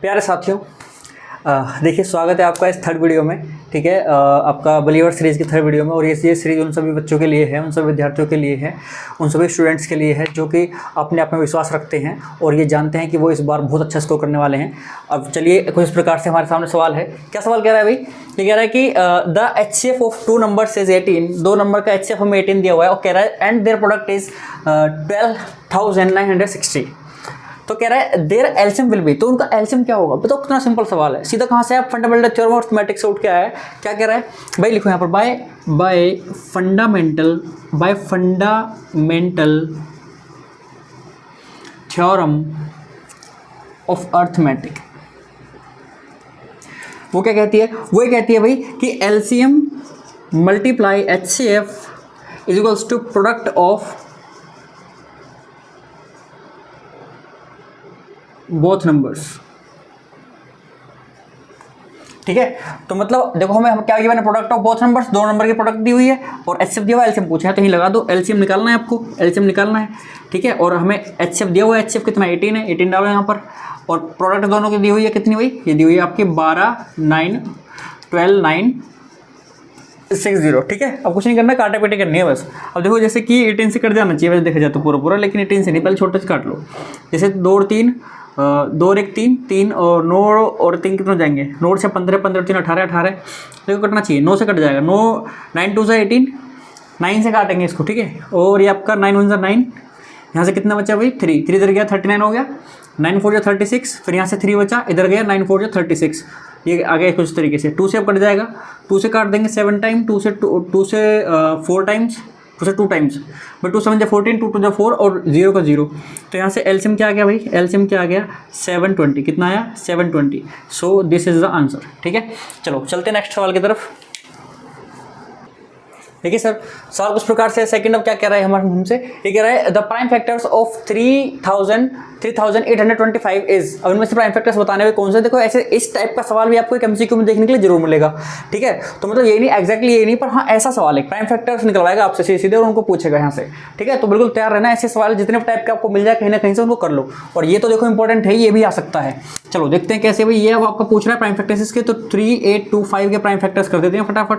प्यारे साथियों, देखिए स्वागत है आपका इस थर्ड वीडियो में। ठीक है, आपका बिलीवर सीरीज़ की थर्ड वीडियो में। और ये सीरीज़ उन सभी बच्चों के लिए है, उन सभी विद्यार्थियों के लिए है, उन सभी स्टूडेंट्स के लिए है जो कि अपने आप में विश्वास रखते हैं और ये जानते हैं कि वो इस बार बहुत अच्छा स्कोर करने वाले हैं। अब चलिए कुछ इस प्रकार से हमारे सामने सवाल है। क्या सवाल कह रहा है भाई? ये कह रहा है कि the HCF of 2 numbers is 18। 2 number का HCF हमें 18 दिया हुआ है और कह रहा है एंड देयर प्रोडक्ट इज 12,960। तो कह रहा है देयर एलसीएम विल बी, तो उनका एलसीएम क्या होगा? बताओ, कितना सिंपल सवाल है। सीधा कहाँ से आप फंडामेंटल थ्योरम ऑफ मैथमेटिक्स से उठ के आया है। क्या कह रहा है भाई? लिखो यहाँ पर bye fundamental theorem of arithmetic. वो क्या कहती है? वो ये कहती है भाई कि LCM multiply HCF is equals to product of both numbers. ठीक है, तो मतलब देखो हम क्या किया मैंने, product of both numbers, 2 number की प्रोडक्ट दी हुई है और HCF दिया हुआ है, एलसीएम पूछा है तो यहीं लगा दो। एलसीएम निकालना है आपको, एलसीएम निकालना है। ठीक है, और हमें HCF दिया हुआ है, HCF कितना 18 है, 18 डालो यहाँ पर। और प्रोडक्ट दोनों की दी हुई है कितनी हुई? ये दी हुई है आपकी 12,960। ठीक है, अब कुछ नहीं करना, काटा पेटे करनी है बस। अब देखो जैसे कि 18 से कट जाना चाहिए वैसे देखा जाए तो पूरा, लेकिन 18 से नहीं, पहले छोटे से काट लो। जैसे 2 और 3, 2 और 1 3, 3 और 9 और 3 कितना जाएंगे? 9 से 15, 15 और 3 18, 18 देखो कटना चाहिए, 9 से कट जाएगा। 9 2 से 18, 9 से काटेंगे इसको। ठीक है, और ये आपका 9 1 9, यहाँ से कितना बचा भाई? 3 इधर गया 39 हो गया, 9 4 36, फिर यहाँ से 3 बचा, इधर गया 9 4 36, ये आ गया कुछ तरीके से। 2 से अब कट जाएगा, 2 से काट देंगे 7 टाइम, 2 से 4 टाइम्स, 2 से 2 टाइम्स, बट 2 7 14, 2 2 4 और 0 का 0। तो यहाँ से एलसीएम क्या आ गया भाई? एलसीएम क्या आ गया? 720। कितना आया? 720। So this is the answer. ठीक है, चलो चलते नेक्स्ट सवाल की तरफ। देखिए सर, सवाल कुछ प्रकार से सेकंड अब क्या कह रहा है हमारे हमसे? ये कह रहा है the prime factors of 3825 is. अब इनमें से प्राइम फैक्टर्स बताने हुए कौन से? देखो ऐसे इस टाइप का सवाल भी आपको एक MCQ में देखने के लिए जरूर मिलेगा। ठीक है, तो मतलब ये नहीं एग्जैक्टली ये नहीं, पर हाँ ऐसा सवाल है, प्राइम फैक्टर्स निकलवाएगा आपसे सीधे और उनको पूछेगा यहाँ से। ठीक है, तो बिल्कुल तैयार रहना, ऐसे सवाल जितने टाइप के आपको मिल जाए कहीं ना कहीं से उनको कर लो। और ये तो देखो इंपॉर्टेंट है, ये भी आ सकता है। चलो देखते हैं कैसे भाई। ये अब आपका पूछ रहा है प्राइम फैक्टर्स इसके, तो 3825 के प्राइम फैक्टर्स कर देते हैं फटाफट।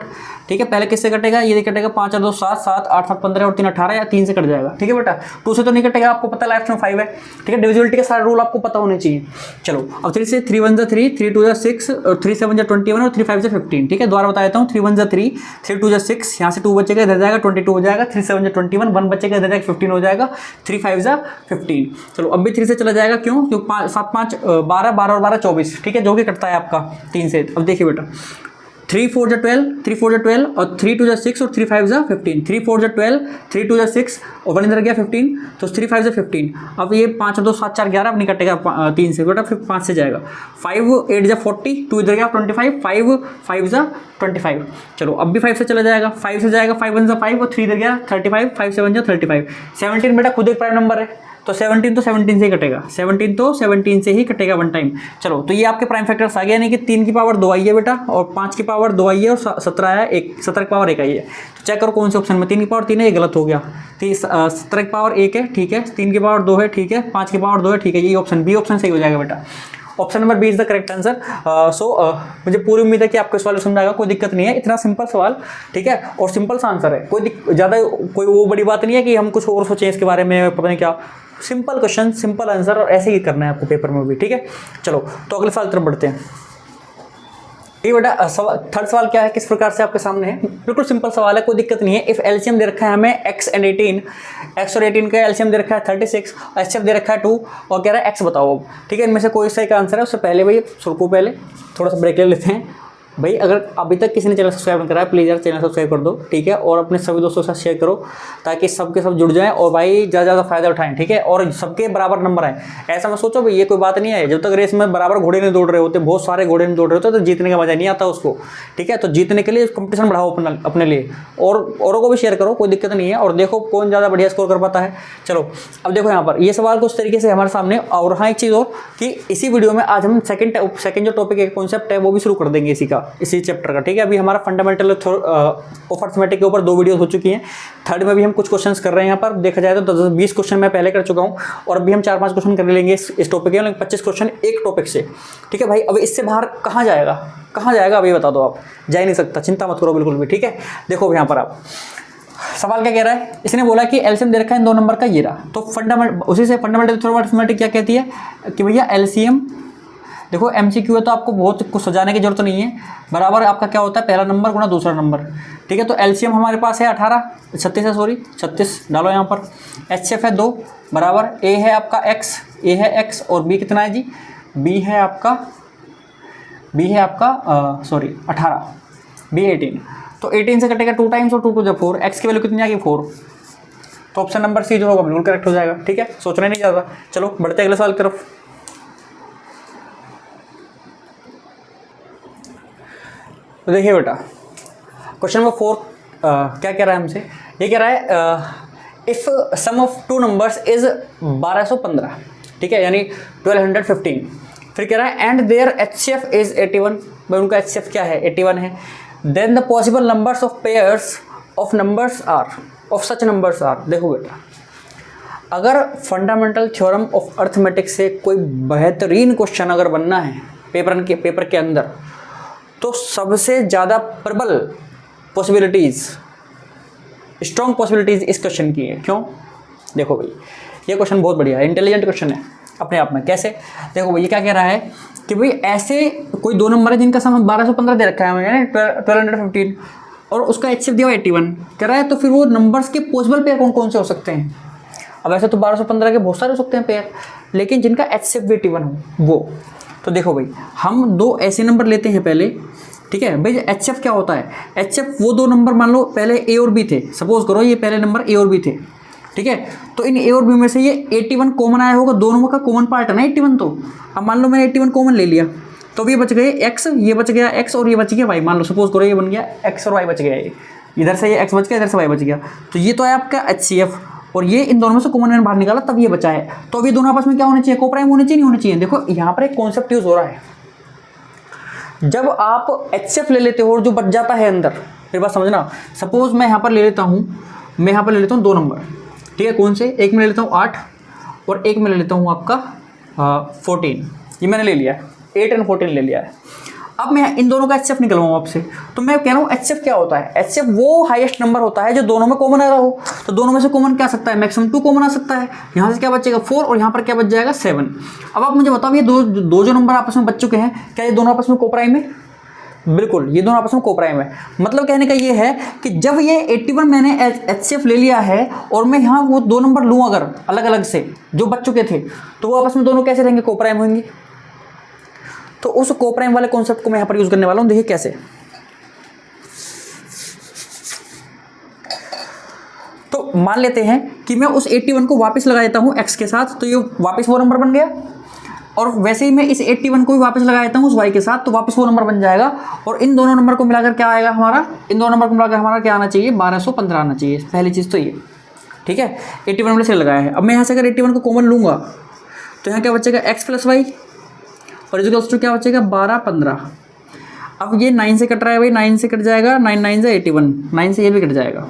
ठीक है, पहले किससे कटेगा? ये कटेगा 5 और 2 7, 7 8 7 15 और 3 18, या 3 से कट जाएगा। ठीक है बेटा, 2 से तो नहीं कटेगा, आपको पता लास्ट में 5 है। ठीक है, डिविजिबिलिटी के सारे रूल आपको पता होने चाहिए। चलो अब 3 से 3 1 जा 3, 3 2 जा 6 और 3 7 जा 21 और 3 5 जा 15। ठीक है, दोबारा बता देता हूँ। 3 1 जा 3, 3 2 जा 6, यहाँ से 2 बचेगा इधर जाएगा 22 हो जाएगा। 3 7 जा 21, 1 बचेगा इधर जाएगा 15 हो जाएगा। 3 5 जा 15। चलो अब भी 3 से चला जाएगा, क्यों? क्योंकि 7 5 12, 12 और 12 24। ठीक है, जो कि कटता है आपका 3 से। अब देखिए बेटा, 3 4 जा 12, 3 4 जा 12 और 3 2 जा 6 और 3 5 जा 15। 3 4 जा 12, 3 2 जा 6 और 1 इधर गया 15, तो 3 5 जा 15। अब ये 5 और 2 7 4 11, अब नहीं कटेगा 3 से बेटा, फिर 5 से जाएगा। 5 8 जा 40, 2 इधर गया 25, 5 5 जा 25। चलो अब भी 5 से चला जाएगा, 5 से जाएगा, 5 1 जा 5 और 3 इधर गया 35, 5 7 जा 35। 17 बेटा खुद एक प्राइम नंबर है, तो 17 तो 17 से ही कटेगा, 17 तो 17 से ही कटेगा 1 टाइम। चलो तो ये आपके प्राइम फैक्टर्स आ गया, यानी कि 3 की पावर 2 आई है बेटा, और 5 की पावर 2 आई है, और 17 आया 1, 17 की पावर 1 आई है। तो चेक करो कौन से ऑप्शन में 3 की पावर 3 है, ये गलत हो गया। 17 की पावर 1 है, ठीक है, 3 की पावर 2 है, ठीक है, 5 की पावर 2 है, ठीक है, ये ऑप्शन बी ऑप्शन सही हो जाएगा बेटा। Option number B is the correct answer. मुझे पूरी उम्मीद है कि आपको सवाल समझ आएगा, कोई दिक्कत नहीं है, इतना सिंपल सवाल। ठीक है, और सिंपल सा आंसर है, कोई ज़्यादा कोई वो बड़ी बात नहीं है कि हम कुछ और सोचें इसके बारे में, पता नहीं क्या। सिंपल क्वेश्चन, सिंपल आंसर, और ऐसे ही करना है आपको पेपर में भी। ठीक है, चलो तो अगले सवाल तरफ बढ़ते हैं। ये बेटा थर्ड सवाल क्या है, किस प्रकार से आपके सामने है? बिल्कुल सिंपल सवाल है, कोई दिक्कत नहीं है। इफ एलसीएम दे रखा है हमें x एंड 18, x और 18 का एलसीएम दे रखा है 36, HCF दे रखा है 2, और कह रहा है x बताओ अब। ठीक है, इनमें से कोई सही का आंसर है। उससे पहले भाई सुरको, पहले थोड़ा सा ब्रेक ले लेते हैं। भाई अगर अभी तक किसी ने चैनल सब्सक्राइब नहीं करा है, प्लीज़ यार चैनल सब्सक्राइब कर दो। ठीक है, और अपने सभी दोस्तों के साथ शेयर करो ताकि सबके सब जुड़ जाएं और भाई ज़्यादा फ़ायदा उठाएं। ठीक है, और सबके बराबर नंबर आए। ऐसा मत सोचो भाई ये कोई बात नहीं है, जब तक रेस में बराबर घोड़े नहीं दौड़ रहे होते, बहुत सारे घोड़े नहीं दौड़ रहे होते, तो जीतने का मजा नहीं आता उसको। ठीक है, तो जीतने के लिए कंपटीशन बढ़ाओ अपने लिए, और औरों को भी शेयर करो, कोई दिक्कत नहीं है, और देखो कौन ज़्यादा बढ़िया स्कोर कर पाता है। चलो अब देखो यहाँ पर ये सवाल कुछ तरीके से हमारे सामने। और हाँ एक चीज़ और कि इसी वीडियो में आज हम सेकंड जो टॉपिक है, कॉन्सेप्ट है, वो भी शुरू कर देंगे इसी का। का इसी चैप्टर का, ठीक है। अभी हमारा फंडामेंटल ऑफ अर्थमेटिक के ऊपर 2 वीडियो हो चुकी हैं। थर्ड में भी हम कुछ क्वेश्चंस कर रहे हैं। यहाँ पर देखा जाए तो 10-20 क्वेश्चन मैं पहले कर चुका हूँ और अभी हम 4-5 क्वेश्चन कर लेंगे इस टॉपिक के, 25 क्वेश्चन एक टॉपिक से, ठीक है भाई। अब इससे बाहर कहाँ जाएगा, कहाँ जाएगा अभी बता दो आप। जा ही नहीं सकता, चिंता मत करो बिल्कुल भी, ठीक है। देखो यहाँ पर आप सवाल क्या कह रहा है, इसने बोला कि एलसीएम दे रखा है इन 2 नंबर का, ये रहा। तो उसी से फंडामेंटल थ्योरम ऑफ अरिथमेटिक क्या कहती है कि भैया एलसीएम, देखो एमसीक्यू है तो आपको बहुत कुछ सजाने की जरूरत नहीं है, बराबर आपका क्या होता है पहला नंबर गुना दूसरा नंबर, ठीक है। तो एलसीएम हमारे पास है 36 डालो यहाँ पर। एचसीएफ है 2 बराबर, ए है आपका x और बी कितना है जी, बी है आपका 18, बी 18। तो 18 से कटेगा 2 टाइम्स और 2 2 4, एक्स की वैल्यू कितनी आ गई 4। तो ऑप्शन नंबर सी जो होगा बिल्कुल करेक्ट हो जाएगा, ठीक है। सोचना नहीं ज़्यादा। चलो बढ़ते अगले सवाल की तरफ। तो देखिए बेटा क्वेश्चन नंबर 4 क्या कह रहा है हमसे, ये कह रहा है if sum of 2 numbers is 1215, ठीक है, यानी 1215। फिर कह रहा है एंड देयर एचसीएफ इज 81, भाई उनका एचसीएफ क्या है 81 है। Then the possible numbers of pairs of numbers are of such numbers are. देखो बेटा अगर फंडामेंटल थ्योरम ऑफ अर्थमेटिक से कोई बेहतरीन क्वेश्चन अगर बनना है पेपर के अंदर, तो सबसे ज़्यादा प्रबल पॉसिबिलिटीज़, स्ट्रॉन्ग पॉसिबिलिटीज़ इस क्वेश्चन की है। क्यों? देखो भाई ये क्वेश्चन बहुत बढ़िया है, इंटेलिजेंट क्वेश्चन है अपने आप में। कैसे? देखो भाई ये क्या कह रहा है कि भाई ऐसे कोई 2 नंबर है जिनका सम 1215 दे रखा है, यानी 1215, और उसका एचसीएफ दिया 81 कह रहा है। तो फिर वो नंबर्स के पॉसिबल पेयर कौन कौन से हो सकते हैं? अब ऐसे तो 1215 के बहुत सारे हो सकते हैं पेयर, लेकिन जिनका एचसीएफ भी 81 हो वो। तो देखो भाई हम 2 ऐसे नंबर लेते हैं पहले, ठीक है भाई। एचसीएफ क्या होता है, एचसीएफ वो 2 नंबर मान लो पहले ए और बी थे, सपोज करो ये पहले नंबर ए और बी थे, ठीक है। तो इन ए और बी में से ये 81 कॉमन आया होगा, दोनों का कॉमन पार्ट है ना 81। तो अब मान लो मैंने 81 कॉमन ले लिया, तो ये बच गए एक्स, ये बच गया एक्स और ये बच गया वाई। मान लो सपोज करो ये बन गया एक्स और वाई बच गया, ये इधर से ये एक्स बच गया, इधर से वाई बच गया। तो ये तो है आपका एचसीएफ, और ये इन दोनों में से कॉमन मैंने बाहर निकाला तब ये बचा है। तो अभी दोनों आपस में क्या होने चाहिए, कोप्राइम होने चाहिए, नहीं होने चाहिए। देखो यहाँ पर एक कॉन्सेप्ट यूज हो रहा है, जब आप एचसीएफ ले लेते हो और जो बच जाता है अंदर, फिर बात समझना। सपोज मैं यहाँ पर ले लेता हूँ 2 नंबर, ठीक है। कौन से? एक में ले लेता हूँ 8 और एक में ले लेता हूँ आपका 14। ये मैंने ले लिया है, 8 और 14 ले लिया है। अब मैं इन दोनों का एचसीएफ निकलवाऊँ आपसे, तो मैं कह रहा हूँ एचसीएफ क्या होता है, एचसीएफ वो हाईएस्ट नंबर होता है जो दोनों में कॉमन आ रहा हो। तो दोनों में से कॉमन क्या आ सकता है, मैक्सिमम 2 कॉमन आ सकता है। यहाँ से क्या बचेगा 4 और यहाँ पर क्या बच जाएगा 7। अब आप मुझे बताओ ये दो जो नंबर आपस में बच चुके हैं, क्या ये दोनों आपस में कोप्राइम है? बिल्कुल, ये दोनों आपस में कोप्राइम है। मतलब कहने का ये है कि जब ये 81 मैंने एचसीएफ ले लिया है और मैं यहाँ वो 2 नंबर लूँ अगर अलग अलग से जो बच चुके थे, तो वो आपस में दोनों कैसे रहेंगे, कोप्राइम होंगे। तो उस कोप्राइम वाले कॉन्सेप्ट को मैं यहाँ पर यूज करने वाला हूँ। देखिए कैसे। तो मान लेते हैं कि मैं उस 81 को वापस लगा देता हूँ x के साथ, तो ये वापस वो नंबर बन गया। और वैसे ही मैं इस 81 को भी वापस लगा देता हूँ उस y के साथ, तो वापस वो नंबर बन जाएगा। और इन दोनों नंबर को मिलाकर क्या आएगा हमारा, इन दोनों नंबर को मिलाकर हमारा क्या आना चाहिए, 1215 आना चाहिए। पहली चीज़ तो ये, ठीक है। 81 मैंने से लगाया है। अब मैं यहाँ से अगर 81 को कॉमन लूँगा तो यहाँ क्या बचेगा x + y और इक्वल्स टू क्या बचेगा 12 15। अब ये 9 से कट रहा है भाई, 9 से कट जाएगा, 9 9 से 81, 9 से ये भी कट जाएगा,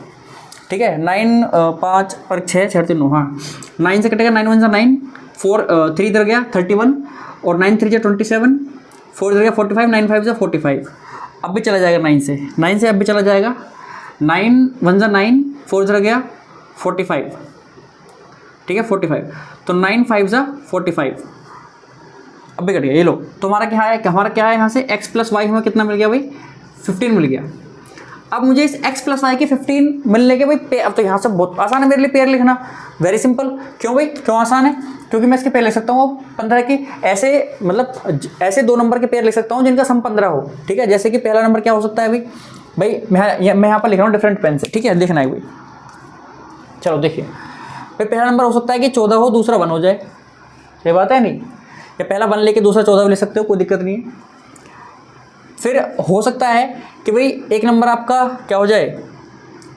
ठीक है। 9 5 और 6 6 3 9, हाँ 9 से कटेगा, 9 1 9, 4 3 इधर गया 31 और 9 3 27, 4 इधर गया 45, 9 5 45। अब भी चला जाएगा 9 से अब भी चला जाएगा, 9 1 9, 4 इधर गया 45, ठीक है 45। तो 9 5 45, अब भी कट गया। ये लो तो हमारा क्या है यहाँ से x + y हमें कितना मिल गया भाई, 15 मिल गया। अब मुझे इस x + y के 15 मिलने के भाई अब तो यहाँ से बहुत आसान है मेरे लिए पेयर लिखना, वेरी सिंपल। क्यों भाई, क्यों आसान है? क्योंकि मैं इसके पेयर लिख सकता हूँ अब 15 की, ऐसे मतलब ऐसे 2 नंबर के पेयर लिख सकता हूँ जिनका सम 15 हो, ठीक है। जैसे कि पहला नंबर क्या हो सकता है भाई मैं यहाँ पर लिख रहा हूँ डिफरेंट पेन से, ठीक है, देखना है भाई। चलो देखिए भाई, पहला नंबर हो सकता है कि 14 हो, दूसरा 1 हो जाए, ये बात है नहीं, या पहला 1 लेके दूसरा 14 ले सकते हो, कोई दिक्कत नहीं है। फिर हो सकता है कि भाई एक नंबर आपका क्या हो जाए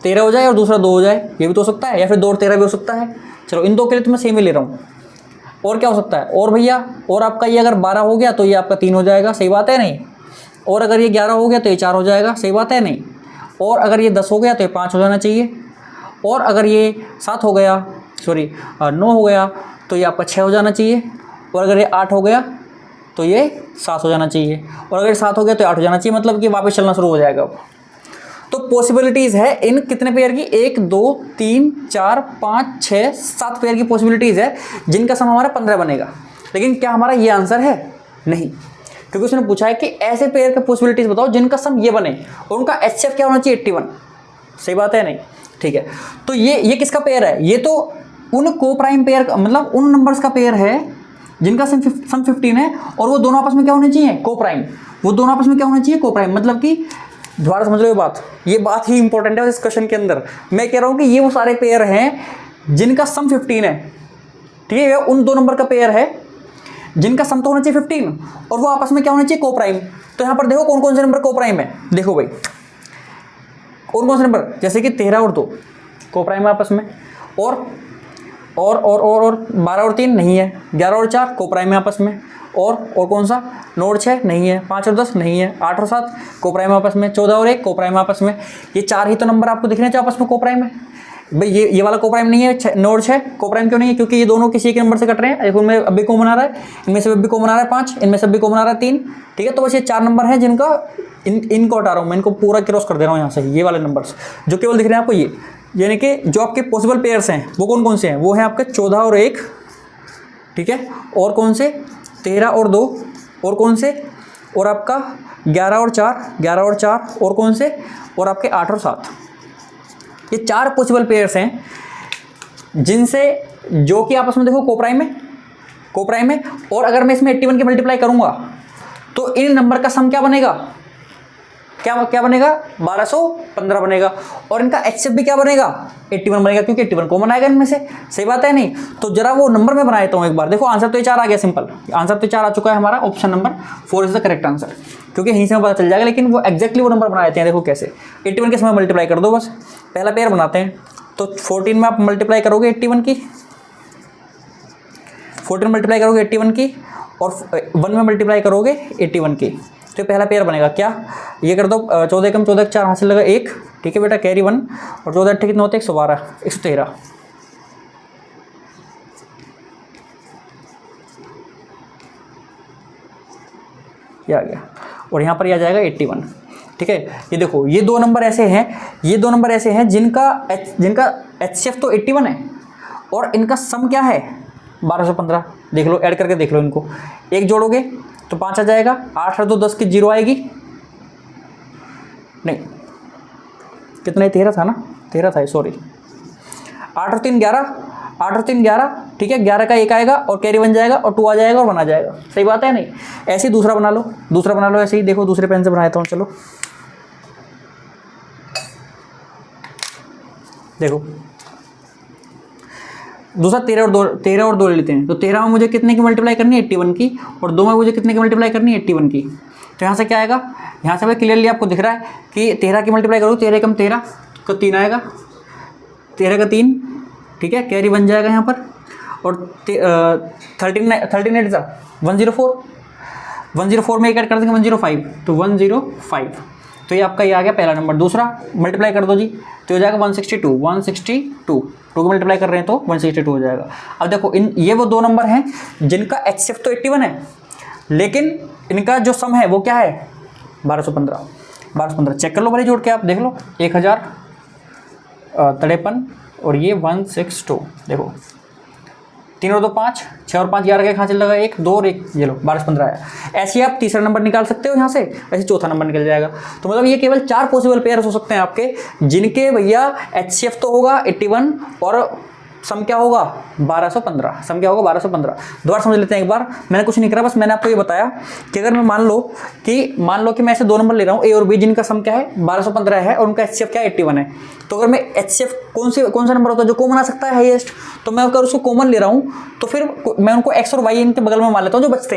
13 हो जाए और दूसरा 2 हो जाए, ये भी तो हो सकता है। या फिर 2 और 13 भी हो सकता है। चलो इन 2 के लिए तो मैं सेम ही ले रहा हूँ। और क्या हो सकता है, और भैया और आपका ये अगर 12 हो गया तो ये आपका 3 हो जाएगा, सही बात है नहीं। और अगर ये 11 हो गया तो ये 4 हो जाएगा, सही बात है नहीं। और अगर ये 10 हो गया तो ये 5 हो जाना चाहिए। और अगर ये 7 हो गया, सॉरी 9 हो गया तो ये आपका 6 हो जाना चाहिए। और अगर ये 8 हो गया तो ये 7 हो जाना चाहिए। और अगर 7 हो गया तो 8 हो जाना चाहिए, मतलब कि वापस चलना शुरू हो जाएगा अब। तो पॉसिबिलिटीज़ है इन कितने पेयर की, 1 2 3 4 5 6 7 पेयर की पॉसिबिलिटीज़ है जिनका सम हमारा 15 बनेगा। लेकिन क्या हमारा ये आंसर है? नहीं, क्योंकि उसने पूछा है कि ऐसे पेयर के पॉसिबिलिटीज़ बताओ जिनका सम ये बने और उनका HCF क्या होना चाहिए, 81। सही बात है नहीं? ठीक है, तो ये किसका पेयर है? ये तो उन को प्राइम पेयर का, मतलब उन नंबर्स का पेयर है जिनका सम 15 है और वो दोनों आपस में क्या होने चाहिए, को प्राइम। वो दोनों आपस में क्या होने चाहिए, को प्राइम। मतलब कि दोबारा समझ लो ये बात ही इंपॉर्टेंट है इस क्वेश्चन के अंदर। मैं कह रहा हूँ कि ये वो सारे पेयर हैं जिनका सम 15 है, ठीक है। उन दो नंबर का पेयर है जिनका सम तो होना चाहिए 15 और वो आपस में क्या होना चाहिए, को प्राइम। तो यहाँ पर देखो कौन कौन से नंबर को प्राइम है, देखो भाई कौन से नंबर, जैसे कि 13 और 2 को प्राइम है आपस में, और 12 और 3 नहीं है, 11 और 4 को प्राइम है आपस में, और कौन सा, 9 और 6 नहीं है, 5 और 10 नहीं है, 8 और 7 को प्राइम आपस में, 14 और 1 को प्राइम आपस में। ये 4 ही तो नंबर आपको दिख रहे हैं जो आपस में को प्राइम है। भाई ये वाला को प्राइम नहीं है, 9 और 6 को प्राइम क्यों नहीं है, क्योंकि ये दोनों किसी एक नंबर से कट रहे हैं। एक उनमें अभी को बना रहा है, इनमें से अभी को बना रहा है 5, इनमें से अभी को बना रहा है 3, ठीक है। तो बस ये 4 नंबर हैं जिनका इनको हटा रहा हूँ मैं, इनको पूरा क्रॉस कर दे रहा हूँ यहाँ से, ये वाले नंबर्स जो केवल दिख रहे हैं आपको ये, यानी कि जो आपके पॉसिबल पेयर्स हैं वो कौन कौन से हैं, वो हैं आपके 14 और 1, ठीक है, और कौन से 13 और 2, और कौन से, और आपका 11 और 4 और कौन से, और आपके 8 और 7। ये 4 पॉसिबल पेयर्स हैं जिनसे, जो कि आपस में देखो को प्राइम है। और अगर मैं इसमें 81 की मल्टीप्लाई करूंगा तो इन नंबर का सम क्या बनेगा, क्या बनेगा, 1215 बनेगा। और इनका HCF भी क्या बनेगा, 81 बनेगा, क्योंकि 81 कॉमन आएगा इनमें से। सही बात है नहीं? तो जरा वो नंबर में बना देता हूँ एक बार। देखो आंसर तो ये 4 आ गया, सिंपल आंसर तो 4 आ चुका है हमारा। Option number 4 is the correct answer, क्योंकि यहीं से पता चल जाएगा। लेकिन वो एक्जैक्टली वो नंबर बना देते हैं। देखो कैसे, 81 के समय मल्टीप्लाई कर दो, बस पहला पेयर बनाते हैं। तो 14 में आप मल्टीप्लाई करोगे 81 की, 14 मल्टीप्लाई करोगे 81 की, और 1 में मल्टीप्लाई करोगे 81 की, तो पहला पेयर बनेगा क्या, ये कर दो 14 कम 14 4 हासिल लगा 1, ठीक है बेटा, कैरी 1, और 14 कितने होते हैं, 112 113, ये आ गया। और यहाँ पर ये आ जाएगा 81, ठीक है। ये देखो ये दो नंबर ऐसे हैं जिनका HCF तो 81 है और इनका सम क्या है 1215। देख लो, ऐड करके देख लो इनको, एक जोड़ोगे तो 5 आ जाएगा, 8 और 2 10 की 0 आएगी, नहीं कितना, 13 था ना, 13 था, सॉरी, 8 और 3 11, ठीक है, 11 का 1 आएगा और कैरी बन जाएगा और 2 आ जाएगा और 1 आ जाएगा। सही बात है नहीं? ऐसे ही दूसरा बना लो ऐसे ही। देखो दूसरे पेन से बना देता हूँ, चलो देखो दूसरा 13 और 2 ले लेते हैं। तो 13 में मुझे कितने की मल्टीप्लाई करनी है, 81 की, और 2 में मुझे कितने की मल्टीप्लाई करनी है, 81 की। तो यहाँ से क्या आएगा, यहाँ से क्लियरली आपको दिख रहा है कि 13 की मल्टीप्लाई करो, 13 कम 13 तो 3 आएगा, 13 का 3, ठीक है, कैरी बन जाएगा यहाँ पर, और 13 104 में एक ऐड कर देंगे 105, तो 105। तो ये आपका ये आ गया पहला नंबर। दूसरा मल्टीप्लाई कर दो जी, तो हो जाएगा 162 2 को मल्टीप्लाई कर रहे हैं तो 162 हो जाएगा। अब देखो ये वो दो नंबर हैं जिनका HCF तो 81 है, लेकिन इनका जो सम है वो क्या है, 1215। चेक कर लो भाई, जोड़ के आप देख लो, 1053 और ये 162। देखो 3 और 2 5, 6 और 5 11 के कहाँ चल लगा, 1 2 और 1, ये लो 1215 आया। ऐसे ही आप तीसरा नंबर निकाल सकते हो यहाँ से, ऐसे चौथा नंबर निकल जाएगा। तो मतलब ये केवल 4 पॉसिबल पेयर्स हो सकते हैं आपके, जिनके भैया HCF तो होगा 81 और सम क्या होगा 1215। सम क्या होगा 1215। दोबारा समझ लेते हैं एक बार, मैंने कुछ नहीं करा, बस मैंने आपको ये बताया कि अगर मैं मान लो कि मैं ऐसे दो नंबर ले रहा हूँ, A और B, जिनका सम क्या है 1215 है और उनका HCF क्या है 81 है। तो अगर मैं HCF कौन सा नंबर होता है जो कॉमन आ सकता है हाईएस्ट, तो मैं अगर उसको कॉमन ले रहा हूँ तो फिर मैं उनको X और Y इनके बगल में मान लेता हूँ, जो बचते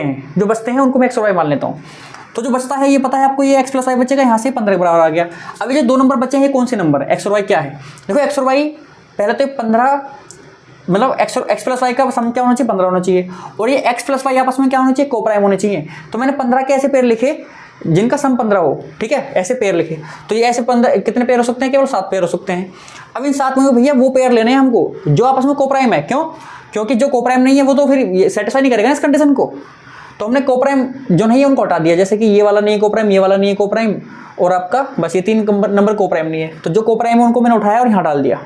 हैं उनको मैं X और Y मान लेता हूँ। तो जो बचता है ये पता है आपको, ये X + Y बचेगा, यहाँ से 15 के बराबर आ गया। अब ये जो 2 नंबर बचे हैं ये कौन से नंबर है, X और Y क्या है, देखो X और Y पहले तो 15 मतलब एक्स प्लस वाई का सम क्या होना चाहिए, 15 होना चाहिए, और ये एक्स प्लस वाई आपस में क्या होना चाहिए, कोप्राइम होने चाहिए। तो मैंने 15 के ऐसे पेयर लिखे जिनका सम 15 हो, ठीक है, ऐसे पेयर लिखे। तो ये ऐसे 15 कितने पेयर हो सकते हैं, केवल 7 पेयर हो सकते हैं। अब इन 7 में भैया वो पेयर लेने हैं हमको जो आपस में कोप्राइम है। क्यों? क्योंकि जो कोप्राइम नहीं है वो तो फिर सेटिस्फाई नहीं करेगा इस कंडीशन को। तो हमने कोप्राइम जो नहीं है उनको हटा दिया, जैसे कि ये वाला नहीं है कोप्राइम, ये वाला नहीं है कोप्राइम, और आपका बस ये 3 नंबर कोप्राइम नहीं है। तो जो कोप्राइम है उनको मैंने उठाया और यहाँ डाल दिया,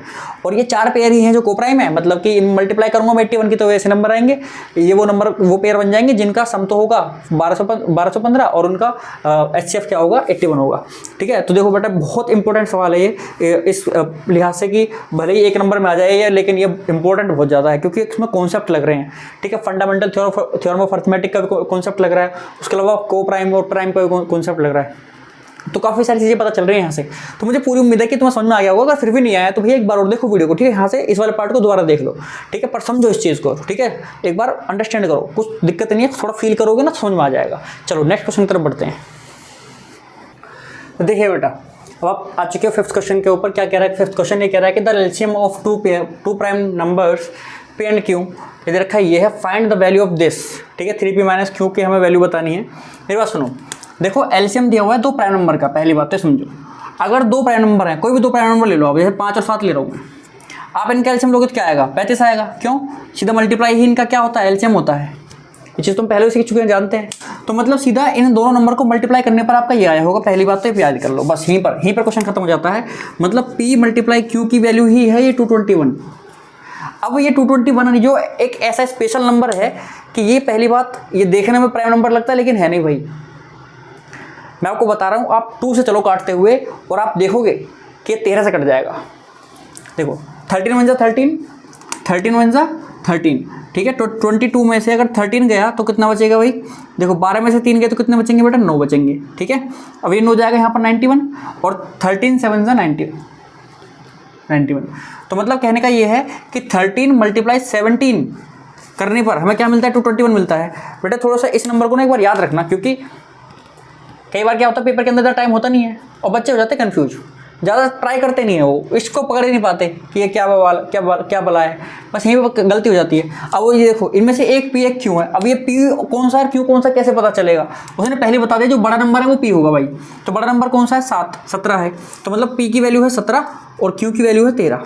और ये 4 पेयर ही हैं जो कोप्राइम है, मतलब कि मल्टीप्लाई करूंगा मैं 81 की तो ऐसे नंबर आएंगे, ये वो पेयर बन जाएंगे जिनका सम तो होगा 1215 और उनका HCF क्या होगा, 81 होगा। ठीक है, तो देखो बेटा बहुत इंपॉर्टेंट सवाल है ये इस लिहाज से कि भले ही 1 नंबर में आ जाए लेकिन ये इंपॉर्टेंट बहुत ज़्यादा है, क्योंकि इसमें कॉन्सेप्ट लग रहे हैं। ठीक है, फंडामेंटल थ्योरम ऑफ अर्थमेटिक का भी कॉन्सेप्ट लग रहा है, उसके अलावा कोप्राइम और प्राइम का भी कॉन्सेप्ट लग रहा है। तो काफ़ी सारी चीज़ें पता चल रही हैं यहाँ से। तो मुझे पूरी उम्मीद है कि तुम्हें समझ में आ गया होगा। अगर फिर भी नहीं आया तो भैया एक बार और देखो वीडियो को, ठीक है, यहाँ से इस वाले पार्ट को दोबारा देख लो, ठीक है, पर समझो इस चीज़ को, ठीक है, एक बार अंडरस्टैंड करो, कुछ दिक्कत नहीं है, थोड़ा फील करोगे ना समझ में आ जाएगा। चलो नेक्स्ट क्वेश्चन की तरफ बढ़ते हैं। तो देखिए बेटा, अब आप आ चुके हो 5th क्वेश्चन के ऊपर। क्या कह रहा है 5th क्वेश्चन? ये कह रहा है कि the LCM of two prime numbers P and Q इधर रखा ये है, find the value of this. ठीक है, 3P माइनस Q की हमें वैल्यू बतानी है। मेरी बात सुनो, देखो एलसीएम दिया हुआ है 2 प्राइम नंबर का। पहली बात तो समझो, अगर 2 प्राइम नंबर है, कोई भी 2 प्राइम नंबर ले लो आप, जैसे 5 और 7 ले रहा हूँ मैं, आप इनका एलसीएम लोगे तो क्या आएगा, 35 आएगा। क्यों? सीधा मल्टीप्लाई ही इनका क्या होता है, एलसीएम होता है। ये चीज़ तुम पहले सीख चुके हैं, जानते हैं। तो मतलब सीधा इन दोनों नंबर को मल्टीप्लाई करने पर आपका ये आया होगा। पहली बात तो ये याद कर लो, बस यहीं पर क्वेश्चन खत्म हो जाता है। मतलब P मल्टीप्लाई Q की वैल्यू ही है ये 221। अब ये 221 जो एक ऐसा स्पेशल नंबर है कि ये पहली बात, ये देखने में प्राइम नंबर लगता है लेकिन है नहीं भाई। मैं आपको बता रहा हूँ, आप 2 से चलो काटते हुए और आप देखोगे कि 13 से कट जाएगा। देखो 13 वन जा 13, 13 वन जा 13, ठीक है। तो 22 में से अगर 13 गया तो कितना बचेगा भाई? देखो 12 में से 3 गए तो कितने बचेंगे बेटा? 9 बचेंगे। ठीक है, अब ये 9 जाएगा यहाँ पर 91 और 13 7 जा 91। तो मतलब कहने का ये है कि 13 मल्टीप्लाई 17 करने पर हमें क्या मिलता है? 221 मिलता है। बेटा थोड़ा सा इस नंबर को ना एक बार याद रखना, क्योंकि कई बार क्या होता है पेपर के अंदर ज़्यादा टाइम होता नहीं है और बच्चे हो जाते हैं कन्फ्यूज, ज़्यादा ट्राई करते नहीं है, वो इसको पकड़ ही नहीं पाते कि ये क्या बला है, बस यहीं पर गलती हो जाती है। अब वो ये देखो, इनमें से एक P एक Q है। अब ये P कौन सा है Q कौन सा कैसे पता चलेगा? उसने पहले बता दिया जो बड़ा नंबर है वो P होगा भाई। तो बड़ा नंबर कौन सा है? 17 है। तो मतलब P की वैल्यू है 17 और Q की वैल्यू है 13।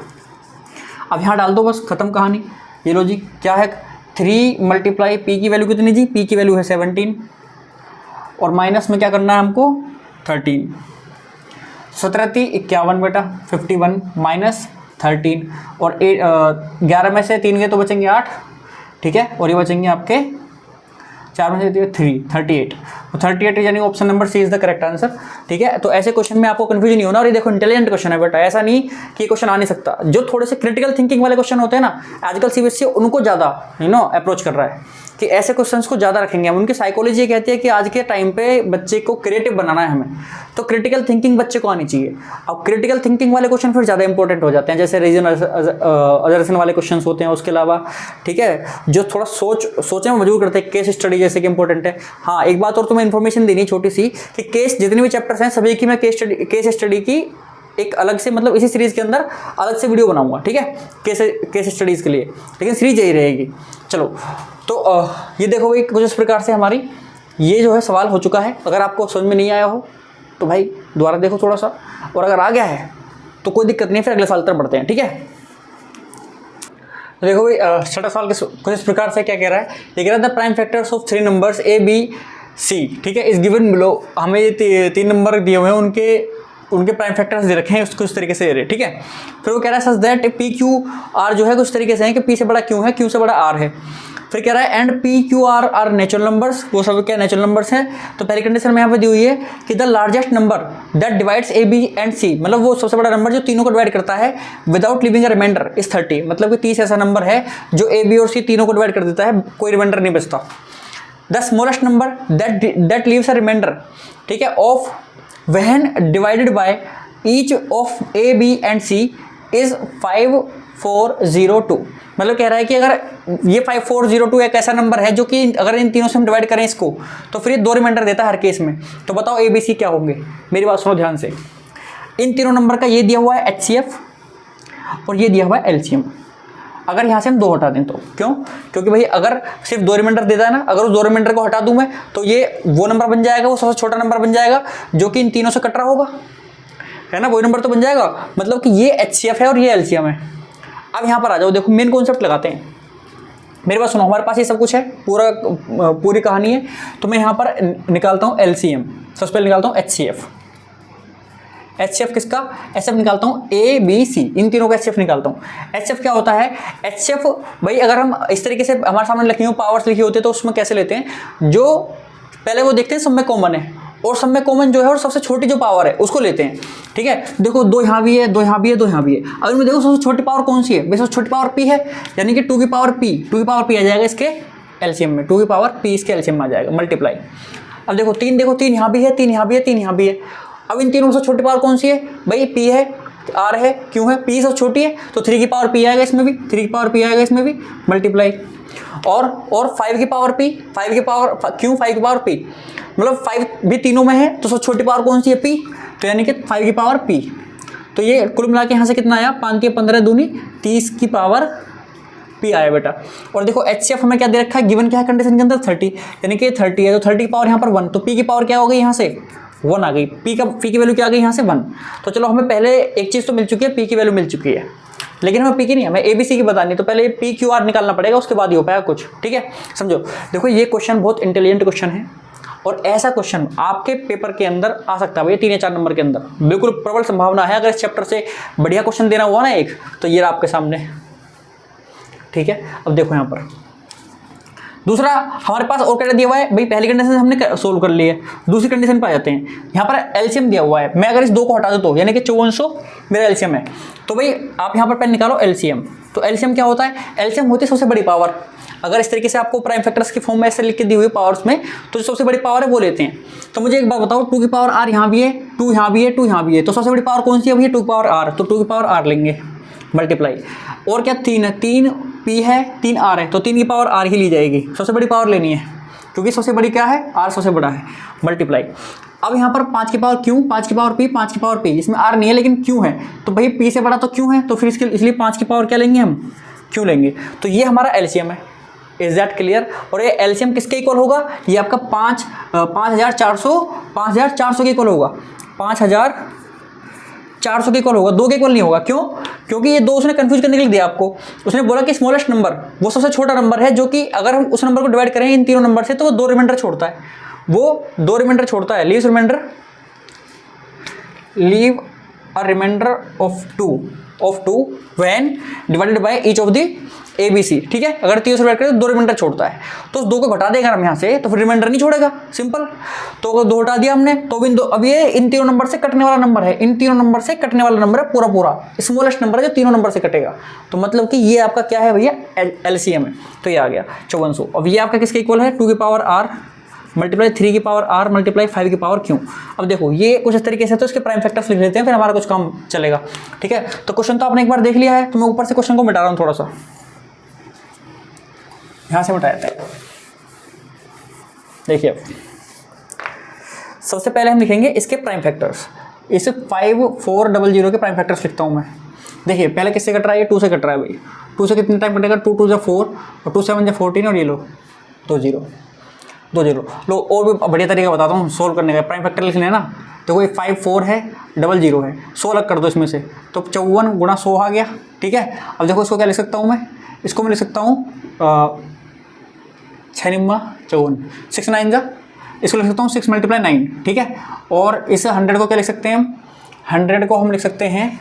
अब यहाँ डाल दो, बस खत्म कहानी। ये लो जी, क्या है 3 मल्टीप्लाई P की वैल्यू कितनी जी? P की वैल्यू है 17 और माइनस में क्या करना है हमको? 13। 17 51 बेटा 51 माइनस 13 और 11 में से 3 गए तो बचेंगे 8। ठीक है, और ये बचेंगे आपके 4 में से 3 38। तो 38 यानी option number C is the correct answer. ठीक है, तो ऐसे क्वेश्चन में आपको कंफ्यूजन नहीं होना। और ये देखो इंटेलिजेंट क्वेश्चन है बेटा, ऐसा नहीं कि ये क्वेश्चन आ नहीं सकता। जो थोड़े से क्रिटिकल थिंकिंग वाले क्वेश्चन होते हैं ना, आजकल सीबीएसई उनको ज़्यादा अप्रोच कर रहा है कि ऐसे क्वेश्चंस को ज़्यादा रखेंगे हम। उनकी साइकोलॉजी ये कहती है कि आज के टाइम पे बच्चे को क्रिएटिव बनाना है हमें, तो क्रिटिकल थिंकिंग बच्चे को आनी चाहिए। अब क्रिटिकल थिंकिंग वाले क्वेश्चन फिर ज़्यादा इंपॉर्टेंट हो जाते हैं, जैसे रीजन अजर्सन वाले क्वेश्चन होते हैं। उसके अलावा ठीक है, जो थोड़ा सोचने में मजबूर करते हैं, केस स्टडी जैसे कि इंपॉर्टेंट है। हाँ, एक बात और तुम्हें इन्फॉर्मेशन देनी छोटी सी कि केस जितने भी चैप्टर्स हैं सभी की मैं केस स्टडी की एक अलग से, मतलब इसी सीरीज़ के अंदर अलग से वीडियो बनाऊंगा। ठीक है, केस स्टडीज़ के लिए, लेकिन सीरीज यही रहेगी। चलो, तो ये देखो भाई कुछ इस प्रकार से हमारी ये जो है सवाल हो चुका है। अगर आपको समझ में नहीं आया हो तो भाई दोबारा देखो थोड़ा सा, और अगर आ गया है तो कोई दिक्कत नहीं, फिर अगले साल तरफ बढ़ते हैं। ठीक है, तो देखो भाई छठा सवाल कुछ इस प्रकार से क्या कह रहा है? ये कह रहा है the prime factors of 3 numbers A B C, ठीक है, इस गिवन बिलो। हमें ये 3 नंबर दिए हुए हैं, उनके प्राइम फैक्टर्स दे रखे हैं, उसको इस तरीके से दे रहे। ठीक है, फिर वो कह रहा है such that P Q R जो है कुछ तरीके से है कि P से बड़ा Q है, Q से बड़ा R है। फिर कह रहा है and P Q R are natural numbers, वो सब क्या नेचुरल नंबर्स हैं। तो पहली कंडीशन में यहाँ पे दी हुई है कि the largest number that divides A B and C, मतलब वो सबसे बड़ा नंबर जो तीनों को डिवाइड करता है without leaving a remainder is 30, मतलब कि 30 ऐसा नंबर है जो A B और C तीनों को डिवाइड कर देता है, कोई रिमाइंडर नहीं बचता। The smallest number that leaves a remainder, ठीक है, of when divided by each of A B and C is 5402, मतलब कह रहा है कि अगर ये 5402 एक ऐसा नंबर है जो कि अगर इन तीनों से हम डिवाइड करें इसको, तो फिर ये 2 रिमाइंडर देता है हर केस में। तो बताओ A B C क्या होंगे? मेरी बात सुनो ध्यान से। इन तीनों नंबर का ये दिया हुआ है HCF और ये दिया हुआ है LCM, अगर यहाँ से हम 2 हटा दें तो। क्यों? क्योंकि भाई अगर सिर्फ 2 रिमाइंडर देता है ना, अगर उस 2 रिमाइंडर को हटा दूं मैं तो ये वो नंबर बन जाएगा, वो सबसे छोटा नंबर बन जाएगा जो कि इन तीनों से कट रहा होगा, है ना, वही नंबर तो बन जाएगा। मतलब कि ये HCF है और ये LCM है। अब यहाँ पर आ जाओ, देखो मेन कॉन्सेप्ट लगाते हैं। मेरे पास सुनो, हमारे पास ये सब कुछ है, पूरी कहानी है। तो मैं यहाँ पर निकालता हूँ LCM, सबसे पहले निकालता हूँ HCF। HCF किसका? HCF निकालता हूँ ABC, इन तीनों का HCF निकालता हूँ। HCF क्या होता है? HCF भाई अगर हम इस तरीके से हमारे सामने लिखी हुई पावर्स लिखी होती है तो उसमें कैसे लेते हैं, जो पहले वो देखते हैं सब में कॉमन है, और सब में कॉमन जो है और सबसे छोटी जो पावर है उसको लेते हैं। ठीक है, देखो 2 यहाँ भी है, 2 यहाँ भी है, 2 यहाँ भी है। अब इनमें देखो सबसे छोटी पावर कौन सी है? भाई सबसे छोटी पावर P है, यानी कि 2 की पावर P आ जाएगा इसके LCM में, 2 की पावर P इसके LCM में आ जाएगा, मल्टीप्लाई। अब देखो 3 यहाँ भी है, 3 यहाँ भी है, 3 यहाँ भी है। अब इन तीनों से छोटी पावर कौन सी है? भाई P है, R है, Q है, P सबसे छोटी है तो 3 की पावर P आएगा इसमें भी, 3 की पावर P आएगा इसमें भी, मल्टीप्लाई। और 5 की पावर P, 5 की पावर Q, 5 की पावर P, मतलब 5 भी तीनों में है तो सबसे छोटी पावर कौन सी है? P, तो यानी कि 5 की पावर P। तो ये कुल मिला के यहाँ से कितना आया? 5 के 15 दूनी 30 की पावर P आया बेटा। और देखो HCF हमें क्या दे रखा है, गिवन क्या है कंडीशन के अंदर? 30, यानी कि 30 है तो 30 की पावर यहाँ पर 1, तो P की पावर क्या हो गई यहाँ से? 1 आ गई। P की वैल्यू क्या आ गई यहाँ से? 1। तो चलो हमें पहले एक चीज़ तो मिल चुकी है, P की वैल्यू मिल चुकी है, लेकिन हमें P की नहीं, हमें ABC की बतानी, तो पहले PQR निकालना पड़ेगा, उसके बाद ही हो पाएगा कुछ। ठीक है, समझो। देखो ये क्वेश्चन बहुत इंटेलिजेंट क्वेश्चन है और ऐसा क्वेश्चन आपके पेपर के अंदर आ सकता है भैया 3 या 4 नंबर के अंदर, बिल्कुल प्रबल संभावना है। अगर इस चैप्टर से बढ़िया क्वेश्चन देना हुआ ना एक, तो ये आपके सामने। ठीक है, अब देखो यहाँ पर दूसरा हमारे पास और क्या दिया हुआ है भाई, पहली कंडीशन हमने सोल्व कर ली है, दूसरी कंडीशन पे आ जाते हैं। यहाँ पर LCM दिया हुआ है, मैं अगर इस 2 को हटा दूँ तो यानी कि 5400 मेरा LCM है, तो भाई आप यहाँ पर पेन निकालो LCM। तो LCM क्या होता है? LCM होती है सबसे बड़ी पावर। अगर इस तरीके से आपको प्राइम फैक्टर्स की फॉर्म में ऐसे लिख के दी हुई पावर्स में, तो जो सबसे बड़ी पावर है वो लेते हैं। तो मुझे एक बात बताओ, 2 की पावर R यहाँ भी है, 2 यहाँ भी है, 2 यहाँ भी है, तो सबसे बड़ी पावर कौन सी है भैया? 2 की पावर R, तो 2 की पावर R लेंगे, मल्टीप्लाई। और क्या 3 है? 3 P है, 3 R है, तो 3 की पावर R ही ली जाएगी, सबसे बड़ी पावर लेनी है क्योंकि सबसे बड़ी क्या है? R सबसे बड़ा है, मल्टीप्लाई। अब यहाँ पर 5 की पावर Q, 5 की पावर P, 5 की पावर P, इसमें R नहीं है लेकिन Q है, तो भाई P से बड़ा तो Q है, तो फिर इसके इसलिए 5 की पावर क्या लेंगे हम? Q लेंगे। तो ये हमारा LCM है। Is that clear? और ये LCM किसके इक्वल होगा? ये आपका 5400 के इक्वल होगा, 5400 के इक्वल होगा, 2 के इक्वल नहीं होगा। क्यों? क्योंकि ये 2 उसने कंफ्यूज करने के लिए दिया आपको। उसने बोला कि स्मॉलेस्ट नंबर वो सबसे छोटा नंबर है, जो कि अगर हम उस नंबर को डिवाइड करें इन तीनों नंबर से तो वो 2 रिमाइंडर छोड़ता है, वो 2 रिमाइंडर छोड़ता है। Leave a remainder of 2 when divided by each of the ABC। ठीक है, अगर 3 से डिवाइड करें तो 2 रिमाइंडर छोड़ता है, तो उस 2 को घटा देगा हम यहाँ से, तो फिर रिमाइंडर नहीं छोड़ेगा, सिंपल। तो अगर 2 हटा दिया हमने तो अब ये इन तीनों नंबर से कटने वाला नंबर है, इन तीनों नंबर से कटने वाला नंबर है पूरा स्मॉलेस्ट नंबर है जो तीनों नंबर से कटेगा। तो मतलब कि ये आपका क्या है भैया? LCM है। तो ये आ गया 5400। अब ये आपका किसके इक्वल है? 2 की पावर R मल्टीप्लाई 3 की पावर R मल्टीप्लाई 5 की पावर Q। अब देखो ये कुछ इस तरीके से, तो इसके प्राइम फैक्टर्स लिख लेते हैं, फिर हमारा कुछ काम चलेगा। ठीक है, तो क्वेश्चन तो आपने एक बार देख लिया है, तो मैं ऊपर से क्वेश्चन को मिटा रहा हूँ, थोड़ा सा यहाँ से मिटाया था। देखिए सबसे पहले हम लिखेंगे इसके प्राइम फैक्टर्स, इसे 5400 के प्राइम फैक्टर्स लिखता हूँ मैं। देखिए पहले किससे कट रहा है? ये 2 से कट रहा है भाई। 2 से कितने टाइम कटेगा? 2 2 जा 4 और 2 7 जा 14 और ये लो 2 0 लो। और भी बढ़िया तरीका बताता हूँ सोल्व करने का। प्राइम फैक्टर लिख लेना, देखो ये 5 4 है, 0 0 है, 100 अलग कर दो इसमें से, तो 54 गुणा 100 आ गया। ठीक है, अब देखो इसको क्या लिख सकता हूँ मैं? इसको मैं लिख सकता हूँ 6 निम्मा 54, 6 9 जा, इसको लिख सकता हूँ 6 × 9। ठीक है, और इस 100 को क्या लिख सकते हैं हम? 100 को हम लिख सकते हैं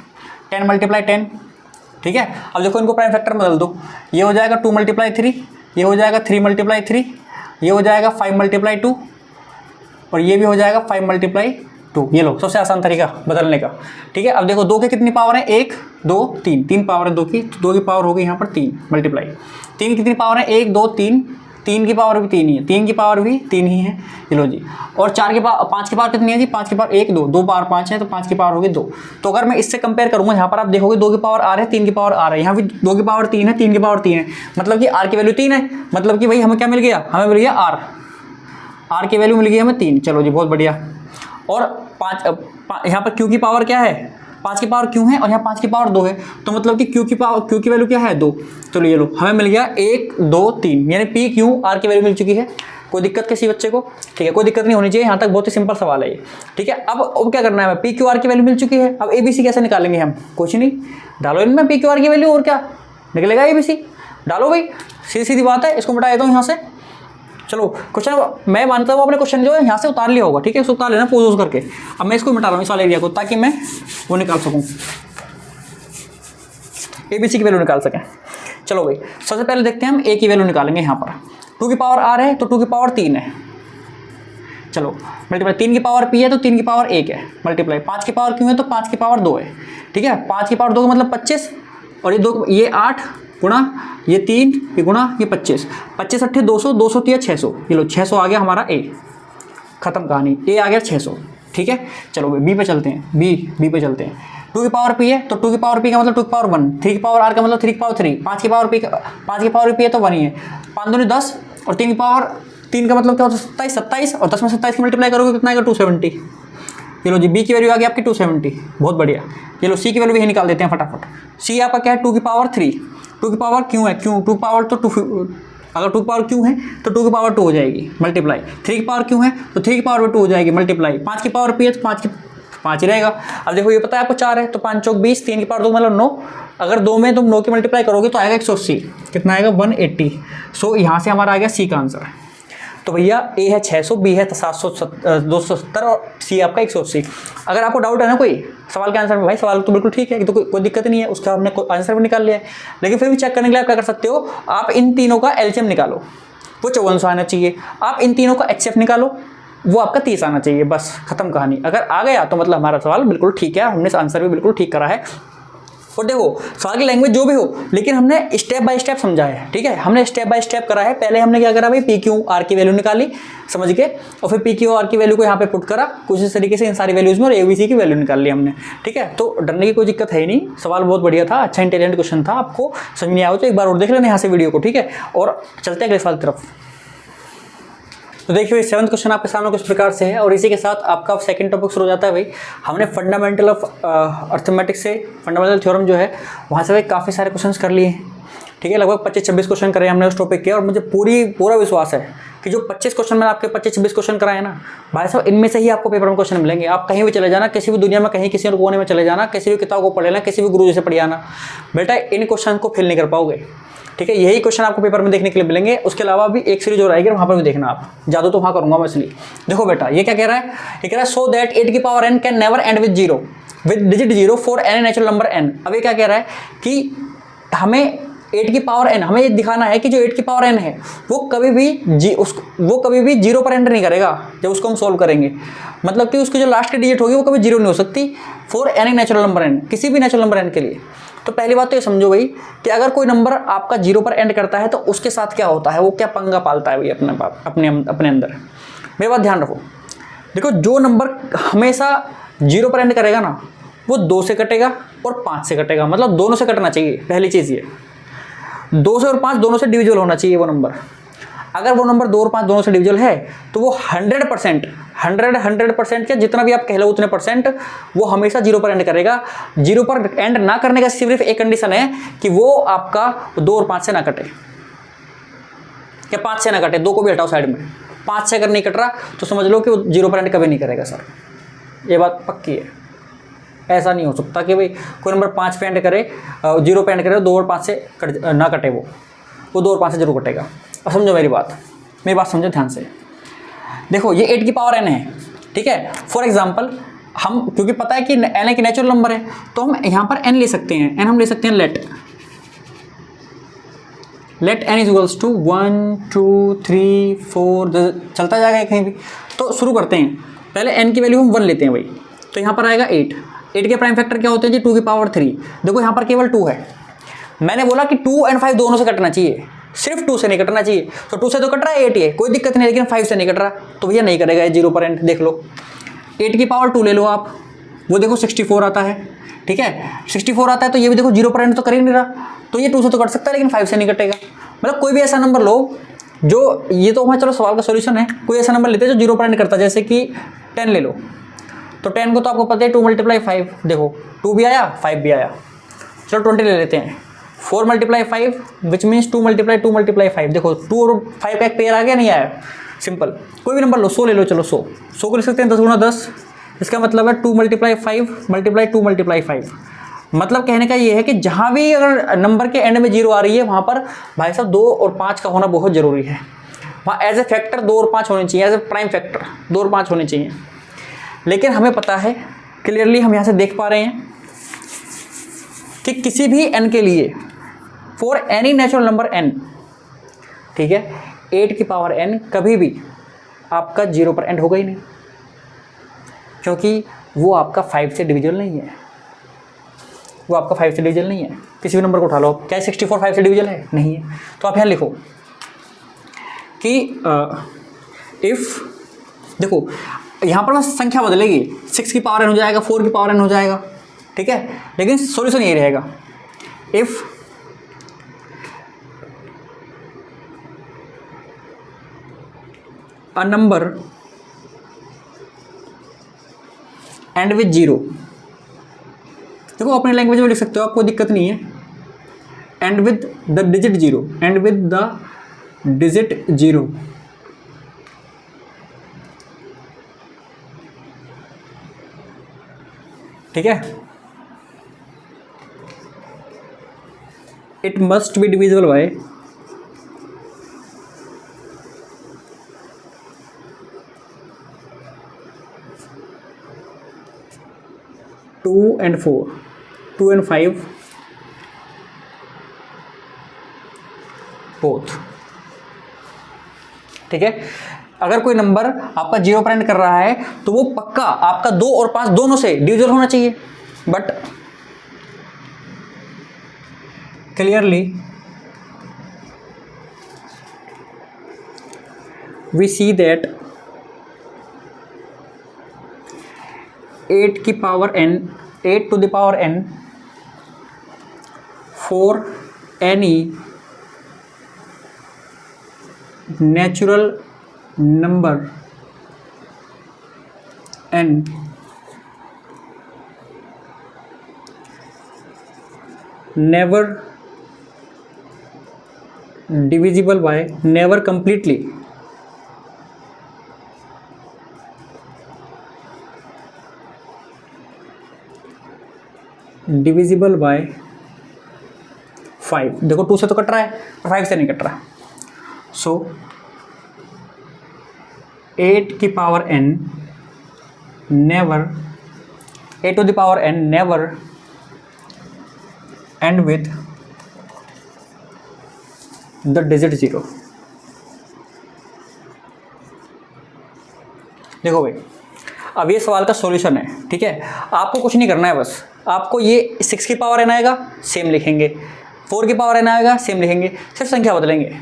10 × 10। ठीक है, अब देखो इनको प्राइम फैक्टर बदल दो, ये हो जाएगा 2 × 3, ये हो जाएगा 3 × 3, ये हो जाएगा 5 × 2 और ये भी हो जाएगा 5 × 2। ये लो सबसे आसान तरीका बदलने का। ठीक है, अब देखो 2 के कितनी पावर है? 1 2 3, 3 पावर है 2 की, तो 2 की पावर होगी यहाँ पर 3 मल्टीप्लाई। 3 की कितनी पावर है? 1 2 3, 3 की पावर भी 3 ही है, 3 की पावर भी 3 ही है। ये लो जी, और 5 की पावर कितनी है जी? 5 की पावर 1 2, 2 पावर 5 है, तो 5 की पावर होगी 2। तो अगर मैं इससे कंपेयर करूँगा, यहाँ पर आप देखोगे 2 की पावर R है, 3 की पावर R है, यहाँ भी 2 की पावर 3 है, 3 की पावर 3 है, मतलब कि R की वैल्यू 3 है, मतलब कि भाई हमें क्या मिल गया? हमें मिल गया R की वैल्यू मिल गई हमें 3। चलो जी बहुत बढ़िया। और 5 यहाँ पर Q की पावर क्या है? 5 की पावर क्यू है और यहाँ 5 की पावर 2 है, तो मतलब कि क्यू की वैल्यू क्या है 2। चलो ये लो हमें मिल गया 1 2 3, यानी पी क्यू आर की वैल्यू मिल चुकी है। कोई दिक्कत किसी बच्चे को? ठीक है, कोई दिक्कत नहीं होनी चाहिए, यहाँ तक बहुत ही सिंपल सवाल है ये। ठीक है, अब क्या करना है, पी क्यू आर की वैल्यू मिल चुकी है। अब एबीसी कैसे निकालेंगे हम? कुछ नहीं, डालो इनमें पी क्यू आर की वैल्यू, और क्या निकलेगा एबीसी। डालो भाई, सीधी सीधी बात है, इसको मिटा देता हूँ यहाँ से। चलो क्वेश्चन मैं मानता हूँ आपने क्वेश्चन जो है यहाँ से उतार लिया होगा, ठीक है, इसको उतार लेना पोज करके। अब मैं इसको मिटा रहा हूँ इस वाले एरिया को, ताकि मैं वो निकाल सकूँ, एबीसी की वैल्यू निकाल सकें। चलो भाई सबसे पहले देखते हैं हम ए की वैल्यू निकालेंगे। यहाँ पर 2 की पावर आर है तो 2 की पावर 3 है। चलो मल्टीप्लाई 3 की पावर पी है तो 3 की पावर 1 है, मल्टीप्लाई 5 की पावर क्यू है तो 5 की पावर 2 है। ठीक है, 5 की पावर 2 का मतलब 25, और ये 2 ये 8 गुणा ये 3 ये गुणा ये 25, 25 अट्ठे 200, 200 3 600, ये लो 600 आ गया हमारा ए, खत्म कहानी, ए आ गया 600। ठीक है, चलो बी पे चलते हैं, बी पे चलते हैं। 2 की पावर पी है तो 2 की पावर पी का मतलब 2 की पावर 1, 3 की पावर आर का मतलब 3 की पावर 3, 5 की पावर पी है तो 1 ही है, 5 दूनी 10, और 3 की पावर 3 का मतलब क्या होता है 27, 27, और 10 में 27 की मल्टीप्लाई करोगे कितना आएगा 270। ये लो जी बी की वैल्यू आ गई आपकी 270, बहुत बढ़िया। ये लो सी की वैल्यू भी निकाल देते हैं फटाफट। सी आपका क्या है 2 की पावर 3, 2 की पावर क्यों है, क्यों 2 पावर तो 2, अगर 2 की पावर क्यों है तो 2 की पावर 2 हो जाएगी, मल्टीप्लाई 3 की पावर क्यों है तो 3 की पावर 2 हो जाएगी, मल्टीप्लाई 5 की पावर पी है तो 5 ही रहेगा। अब देखो ये पता है आपको 4 है तो 5 चौक 20, 3 की पावर 2 मतलब 9, अगर 2 में तुम 9 की मल्टीप्लाई करोगे तो आएगा 180, कितना आएगा 180। सो यहाँ से हमारा आ गया सी का आंसर। तो भैया ए है 600, बी है 270 और सी आपका 180। अगर आपको डाउट है ना कोई सवाल के आंसर में, भाई सवाल तो बिल्कुल ठीक है, तो कोई दिक्कत नहीं है, उसका हमने आंसर भी निकाल लिया है, लेकिन फिर भी चेक करने के लिए आप क्या कर सकते हो, आप इन तीनों का एलसीएम निकालो, वो 5400 आना चाहिए। आप इन तीनों का एचसीएफ निकालो, वो आपका 30 आना चाहिए, बस खत्म कहानी। अगर आ गया तो मतलब हमारा सवाल बिल्कुल ठीक है, हमने आंसर भी बिल्कुल ठीक करा है। और देखो सवाल की लैंग्वेज जो भी हो, लेकिन हमने स्टेप बाय स्टेप समझा है। ठीक है, हमने स्टेप बाय स्टेप करा है। पहले हमने क्या करा भाई, पी क्यू आर की वैल्यू निकाली समझ के, और फिर पी क्यू आर की वैल्यू को यहाँ पे पुट करा कुछ इस तरीके से इन सारी वैल्यूज में, और एबीसी की वैल्यू निकाल ली हमने। ठीक है, तो डरने की कोई दिक्कत है ही नहीं, सवाल बहुत बढ़िया था, अच्छा इंटेलिजेंट क्वेश्चन था। आपको समझ नहीं आया तो एक बार और देख लेना यहाँ से वीडियो को। ठीक है, और चलते हैं अगले सवाल की तरफ। तो देखिए 7वां क्वेश्चन आपके सामने कुछ प्रकार से है, और इसी के साथ आपका सेकंड टॉपिक शुरू हो जाता है। भाई हमने फंडामेंटल ऑफ अर्थमेटिक्स से, फंडामेंटल थ्योरम जो है वहाँ से भाई काफ़ी सारे क्वेश्चंस कर लिए हैं। ठीक है, लगभग 25-26 क्वेश्चन करे हमने उस टॉपिक के, और मुझे पूरा विश्वास है कि जो 25 क्वेश्चन मैंने आपके 25-26 क्वेश्चन कराए ना भाई साहब, इनमें से ही आपको पेपर में क्वेश्चन मिलेंगे। आप कहीं भी चले जाना, किसी भी दुनिया में कहीं किसी और कोने में चले जाना, किसी भी किताब को पढ़ लेना, किसी भी गुरु से पढ़ आना, बेटा इन क्वेश्चन को फिल नहीं कर पाओगे। ठीक है, यही क्वेश्चन आपको पेपर में देखने के लिए मिलेंगे। उसके अलावा भी एक सीरीज और आएगी, वहाँ पर भी देखना आप, जादू तो वहाँ करूँगा मैं इसलिए। देखो बेटा ये क्या कह रहा है, ये कह रहा है सो दैट 8 की power n can never end with zero, with digit zero for any natural number n। अब ये क्या कह रहा है कि हमें 8 की पावर n, हमें ये दिखाना है कि जो 8 की पावर n है वो कभी भी जीरो पर एंड नहीं करेगा जब उसको हम सोल्व करेंगे। मतलब कि उसकी जो लास्ट की डिजिट होगी वो कभी जीरो नहीं हो सकती for any natural number n, किसी भी नेचुरल नंबर n के लिए। तो पहली बात तो ये समझो भाई कि अगर कोई नंबर आपका जीरो पर एंड करता है तो उसके साथ क्या होता है, वो क्या पंगा पालता है भाई अपने अंदर। मेरी बात ध्यान रखो, देखो जो नंबर हमेशा जीरो पर एंड करेगा ना वो 2 से कटेगा और 5 से कटेगा, मतलब दोनों से कटना चाहिए। पहली चीज़ ये 2 से और 5 दोनों से डिविजिबल होना चाहिए वो नंबर। अगर वो नंबर 2 और 5 दोनों से डिविजिबल है तो वो 100% क्या जितना भी आप कह लो उतने परसेंट वो हमेशा जीरो पर एंड करेगा। जीरो पर एंड ना करने का सिर्फ एक कंडीशन है कि वो आपका 2 और 5 से ना कटे, क्या 5 से ना कटे, 2 को भी हटाओ साइड में। 5 से अगर नहीं कट रहा तो समझ लो कि वो जीरो पर एंड कभी नहीं करेगा सर, ये बात पक्की है। ऐसा नहीं हो सकता कि भाई कोई नंबर 5 पे एंड करे, जीरो पे एंड करे, 2 और 5 से ना कटे, वो 2 और 5 से जरूर कटेगा। अब समझो मेरी बात समझो ध्यान से। देखो ये 8 की पावर n है, ठीक है। फॉर एग्जांपल हम, क्योंकि पता है कि n एक नेचुरल नंबर है तो हम यहाँ पर n ले सकते हैं। n हम ले सकते हैं let n is equals to 1 2 3 4, चलता जाएगा कहीं भी। तो शुरू करते हैं, पहले n की वैल्यू हम 1 लेते हैं भाई, तो यहाँ पर आएगा 8 के प्राइम फैक्टर क्या होते हैं जी 2 की पावर 3। देखो यहाँ पर केवल 2 है, मैंने बोला कि 2 और 5 दोनों से कटना चाहिए, सिर्फ 2 से नहीं कटना चाहिए। तो 2 से तो कट रहा है 8 है, कोई दिक्कत नहीं, लेकिन 5 से नहीं कट रहा तो भैया नहीं करेगा ये जीरो पर एंड। देख लो 8 की पावर 2 ले लो आप, वो देखो 64 आता है, ठीक है 64 आता है, तो ये भी देखो जीरो पर एंड तो कर ही नहीं रहा, तो ये 2 से तो कट सकता है लेकिन 5 से नहीं कटेगा। मतलब कोई भी ऐसा नंबर लो जो, ये तो हमारा चलो सवाल का सोल्यूशन है, कोई ऐसा नंबर लेते हैं जो जीरो पर एंड करता है, जैसे कि 10 ले लो, तो 10 को तो आपको पता है 2 × 5, देखो 2 भी आया 5 भी आया, चलो 20 ले लेते हैं। 4 × 5 विच मीन्स 2 × 5, देखो 2 और 5 का एक पेयर आ गया, नहीं आया, सिंपल। कोई भी नंबर लो, 100 ले लो, चलो 100 को ले सकते हैं 10 × 10, इसका मतलब है 2 × 5 × 2 × 5। मतलब कहने का ये है कि जहाँ भी अगर नंबर के एंड में 0 आ रही है वहाँ पर भाई साहब 2 और 5 का होना बहुत ज़रूरी है। वहाँ एज ए फैक्टर 2 और 5 होने चाहिए, एज ए प्राइम फैक्टर 2 और 5 होने चाहिए। लेकिन हमें पता है क्लियरली, हम यहाँ से देख पा रहे हैं कि किसी भी n के लिए for any natural number n, ठीक है, 8 की पावर n कभी भी आपका 0 पर एंड होगा ही नहीं, क्योंकि वो आपका 5 से डिविजिबल नहीं है, वो आपका 5 से डिविजिबल नहीं है। किसी भी नंबर को उठा लो, क्या 64 5 से डिविजिबल है? नहीं है। तो आप यहाँ लिखो कि इफ़, देखो यहाँ पर बस संख्या बदलेगी, 6 की पावर n हो जाएगा, 4 की पावर n हो जाएगा, ठीक है, लेकिन सॉल्यूशन यही रहेगा। If a number and with 0, देखो अपने लैंग्वेज में लिख सकते हो, आपको दिक्कत नहीं है, and with the digit 0, and with the digit 0, ठीक है, it must be divisible by 2 and 4, 2 and 5 both, ठीक है। अगर कोई नंबर आपका 0 पर एंड कर रहा है तो वो पक्का आपका 2 और 5 दोनों से डिविजिबल होना चाहिए। But clearly we see that 8 की power n, 8 to the power n for any natural number n never divisible by, never completely divisible by 5। देखो 2 से तो कट रहा है और 5 से नहीं कट रहा। सो 8 की power n never, 8 to the power n never and with the digit 0। देखो भाई, अब ये सवाल का सॉल्यूशन है, ठीक है। आपको कुछ नहीं करना है, बस आपको ये 6 की पावर n आएगा सेम लिखेंगे, 4 की पावर n आएगा सेम लिखेंगे, सिर्फ संख्या बदलेंगे।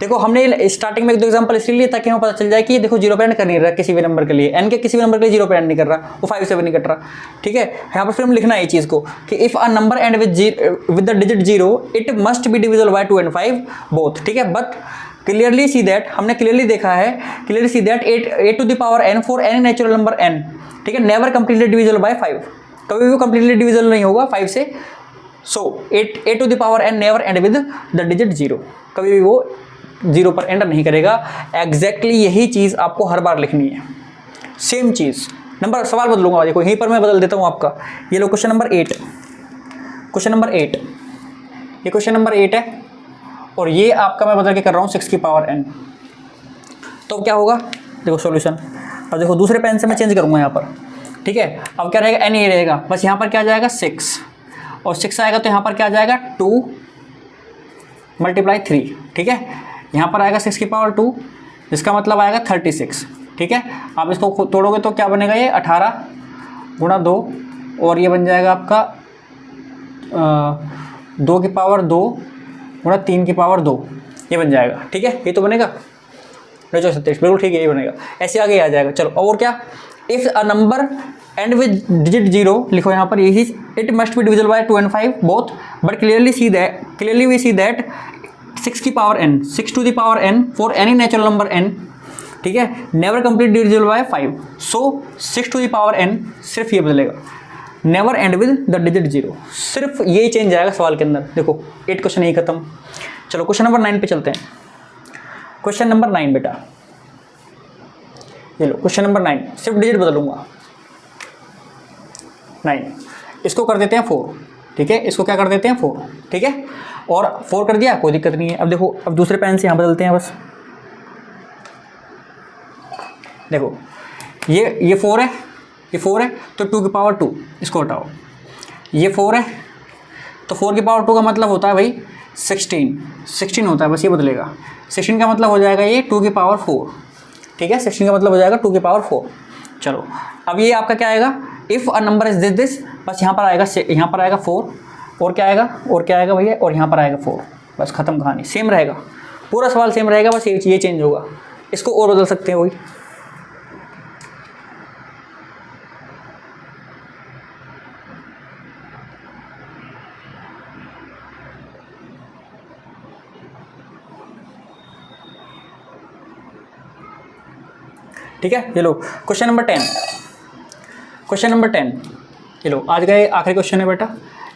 देखो हमने स्टार्टिंग में एक दो एग्जांपल इसलिए लिए ताकि हमें पता चल जाए कि ये देखो 0 पे एंड कर नहीं रहा किसी भी नंबर के लिए, n के किसी भी नंबर के लिए 0 पे एंड नहीं कर रहा, वो 5 से भी नहीं कट रहा, ठीक है। यहाँ पर फिर हम लिखना है ये चीज़ को कि if a number end with the digit 0 it must be divisible by 2 and 5 both, ठीक है। बट क्लियरली सी दैट, हमने क्लियरली देखा है, clearly see that 8 to the power n for any natural number n, ठीक है, never completely divisible by 5, कभी भी completely divisible नहीं होगा 5 से। सो 8 to the power n never end with the digit 0, कभी भी वो 0 पर एंड नहीं करेगा। एग्जैक्टली यही चीज़ आपको हर बार लिखनी है, सेम चीज़। नंबर सवाल बदलूंगा, देखो यहीं पर मैं बदल देता हूँ आपका। ये लो क्वेश्चन नंबर 8, क्वेश्चन नंबर 8, ये क्वेश्चन नंबर 8 है और ये आपका मैं बदल के कर रहा हूँ 6 की पावर n। तो क्या होगा, देखो सॉल्यूशन। अब देखो दूसरे पेन से मैं चेंज करूँगा यहाँ पर, ठीक है। अब क्या रहेगा, n ये रहेगा, बस यहाँ पर क्या आ जाएगा 6 और 6 आएगा तो यहाँ पर क्या आ जाएगा 2 × 3, ठीक है। यहाँ पर आएगा 6 की पावर 2, जिसका मतलब आएगा 36, ठीक है। आप इसको तोड़ोगे तो क्या बनेगा, ये 18 × 2 और ये बन जाएगा आपका 2 की पावर 2 × 3 की पावर 2, ये बन जाएगा, ठीक है। ये तो बनेगा 27, बिल्कुल ठीक है, ये बनेगा। ऐसे आगे आ जाएगा। चलो और क्या, if a number end with digit 0, लिखो यहाँ पर यही, it must be divisible by 2 and 5 both, but clearly we see that 6 की power n, 6 to the power n for any natural number n ठीक है, never complete divisible by 5, so 6 to the power n सिर्फ ये बदलेगा, never end with the digit 0, सिर्फ यही change आएगा सवाल के अंदर। देखो 8 क्वेश्चन यही खत्म। चलो क्वेश्चन नंबर 9 पे चलते हैं। क्वेश्चन नंबर 9 बेटा, ये लो क्वेश्चन नंबर 9, सिर्फ डिजिट बदलूंगा 9, इसको कर देते हैं 4, ठीक है, इसको क्या कर देते हैं 4, ठीक है, और 4 कर दिया, कोई दिक्कत नहीं है। अब देखो, अब दूसरे पेन से यहाँ बदलते हैं बस। देखो ये 4 है, ये 4 है तो 2 की पावर 2, इसको हटाओ। ये 4 है तो 4 की पावर 2 का मतलब होता है भाई 16 होता है, बस ये बदलेगा। 16 का मतलब हो जाएगा ये 2 की पावर 4, ठीक है, 16 का मतलब हो जाएगा 2 की पावर 4। चलो अब ये आपका क्या आएगा, if a number is this, बस यहाँ पर आएगा 4, और क्या आएगा भैया, और यहाँ पर आएगा 4, बस खत्म कहानी। सेम रहेगा, पूरा सवाल सेम रहेगा, बस ये चेंज होगा, इसको और बदल सकते हैं वही। ठीक है, ये लो क्वेश्चन नंबर 10, ये लो आज गए आखिरी क्वेश्चन है बेटा।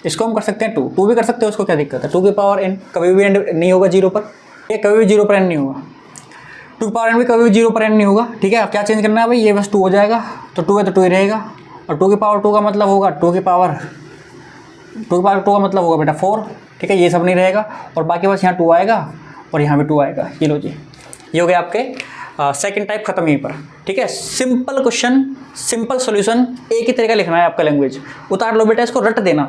इसको हम कर सकते हैं 2 भी कर सकते हो, उसको क्या दिक्कत है। 2 की पावर n कभी भी एंड नहीं होगा 0 पर, ये कभी भी 0 पर एंड नहीं होगा। 2 की पावर n भी कभी भी 0 पर एंड नहीं होगा, ठीक है। अब क्या चेंज करना है भाई, ये बस 2 हो जाएगा, तो 2 है तो 2 ही रहेगा, और 2 की पावर 2 का मतलब होगा 2 की पावर 2 का मतलब होगा बेटा 4, ठीक है, ये सब नहीं रहेगा, और बाकी बस यहाँ 2 आएगा और यहाँ भी 2 आएगा। ये लो जी, ये हो गया आपके सेकंड टाइप खत्म यहीं पर, ठीक है। सिंपल क्वेश्चन, सिंपल सॉल्यूशन, एक ही तरीका लिखना है आपका, लैंग्वेज उतार लो बेटा, इसको रट देना,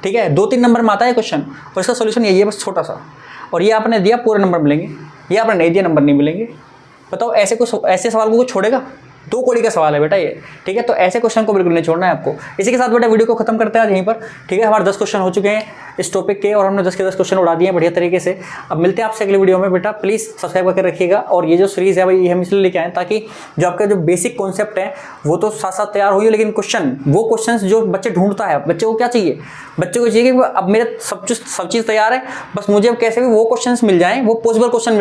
ठीक है। 2-3 नंबर में आता है क्वेश्चन, और इसका सॉल्यूशन यही है बस छोटा सा, और ये आपने दिया पूरे नंबर मिलेंगे, ये आपने नहीं दिया नंबर नहीं मिलेंगे। बताओ ऐसे सवाल को छोड़ेगा, 2 कौड़ी का सवाल है बेटा ये, ठीक है। तो ऐसे क्वेश्चन को बिल्कुल नहीं छोड़ना है आपको। इसी के साथ बेटा वीडियो को खत्म करते हैं आज यहीं पर, ठीक है। हमारे 10 क्वेश्चन हो चुके हैं इस टॉपिक के, और हमने 10 के 10 क्वेश्चन उड़ा दिए हैं बढ़िया तरीके से। अब मिलते हैं आपसे अगले वीडियो में बेटा, प्लीज़ सब्सक्राइब करके रखिएगा। और ये जो सीरीज़ है भाई, ये हम इसलिए लेके आए ताकि जो आपका जो बेसिक कॉन्सेप्ट है वो तो साथ साथ तैयार हुई, लेकिन वो क्वेश्चन जो बच्चे ढूंढता है, बच्चे को क्या चाहिए, बच्चे को चाहिए कि अब मेरे सब चीज़ तैयार है, बस मुझे अब कैसे भी वो क्वेश्चन मिल जाएँ, वो पॉसिबल क्वेश्चन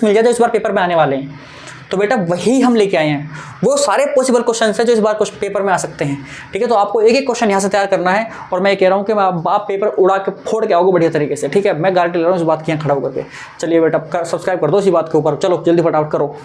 मिल जाए जो इस बार पेपर में आने वाले हैं। तो बेटा वही हम लेके आए हैं, वो सारे पॉसिबल क्वेश्चन हैं जो इस बार कुछ पेपर में आ सकते हैं, ठीक है। तो आपको एक एक क्वेश्चन यहाँ से तैयार करना है, और मैं कह रहा हूँ कि आप पेपर उड़ा के फोड़ के आओगे बढ़िया तरीके से, ठीक है। मैं गारंटी ले रहा हूँ इस बात की यहाँ खड़ा होकर के। चलिए बेटा सब्सक्राइब कर दो इसी बात के ऊपर, चलो जल्दी फटाफट करो।